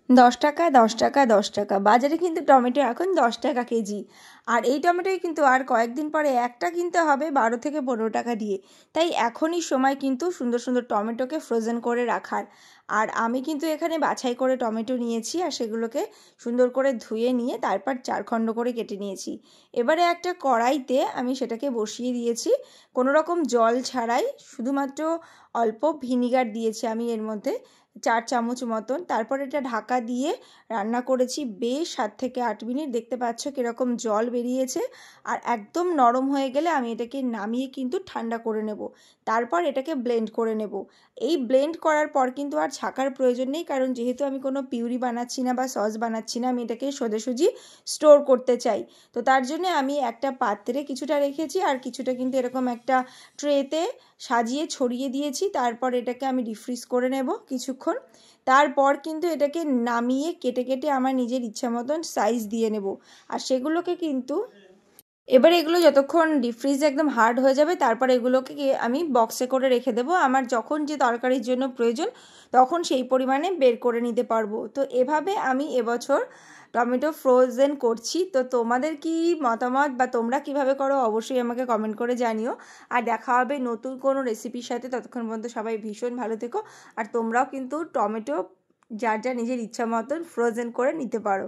10 টাকা 10 টাকা 10 টাকা বাজারে কিন্তু টমেটো এখন 10 টাকা কেজি। আর এই টমেটোই কিন্তু আর কয়েকদিন পরে একটা কিনতে হবে 12 থেকে 15 টাকা দিয়ে। তাই এখনই সময় কিন্তু সুন্দর সুন্দর টমেটোকে ফ্রোজেন করে রাখার। আর আমি কিন্তু এখানে বাছাই করে টমেটো নিয়েছি আর সেগুলোকে সুন্দর করে ধুয়ে নিয়ে তারপর 4 খণ্ড করে কেটে নিয়েছি। এবারে একটা কড়াইতে আমি সেটাকে বসিয়ে দিয়েছি, কোনো রকম জল ছাড়াই, শুধুমাত্র অল্প ভিনিগার দিয়েছি আমি এর মধ্যে 4 চামচ মতন। তারপর এটা ঢাকা দিয়ে রান্না করেছি বেশ 7 থেকে 8 মিনিট। দেখতে পাচ্ছ কীরকম জল বেরিয়েছে। আর একদম নরম হয়ে গেলে আমি এটাকে নামিয়ে কিন্তু ঠান্ডা করে নেব। তারপর এটাকে ব্লেন্ড করে নেব। এই ব্লেন্ড করার পর কিন্তু আর ছাকার প্রয়োজন নেই, কারণ যেহেতু আমি কোনো পিউরি বানাচ্ছি না বা সস বানাচ্ছি না, আমি এটাকে সোজাসুজি স্টোর করতে চাই। তো তার জন্য আমি একটা পাত্রে কিছুটা রেখেছি আর কিছুটা কিন্তু এরকম একটা ট্রেতে সাজিয়ে ছড়িয়ে দিয়েছি। তারপর এটাকে আমি ডিফ্রিজ করে নেব কিছুক্ষণ। তারপর কিন্তু এটাকে নামিয়ে কেটে কেটে আমার নিজের ইচ্ছা মতন সাইজ দিয়ে নেব। আর সেগুলোকে কিন্তু এবার এগুলো যতক্ষণ ডিপ ফ্রিজে একদম হার্ড হয়ে যাবে তারপর এগুলোকে আমি বক্সে করে রেখে দেবো। আমার যখন যে তরকারির জন্য প্রয়োজন তখন সেই পরিমাণে বের করে নিতে পারবো। তো এভাবে আমি এবছর টমেটো ফ্রোজেন করছি। তো তোমাদের কি মতামত বা তোমরা কিভাবে করো অবশ্যই আমাকে কমেন্ট করে জানিও। আর দেখা হবে নতুন কোনো রেসিপির সাথে। ততক্ষণ পর্যন্ত সবাই ভীষণ ভালো থেকো। আর তোমরাও কিন্তু টমেটো যার যার নিজের ইচ্ছা মতন ফ্রোজেন করে নিতে পারো।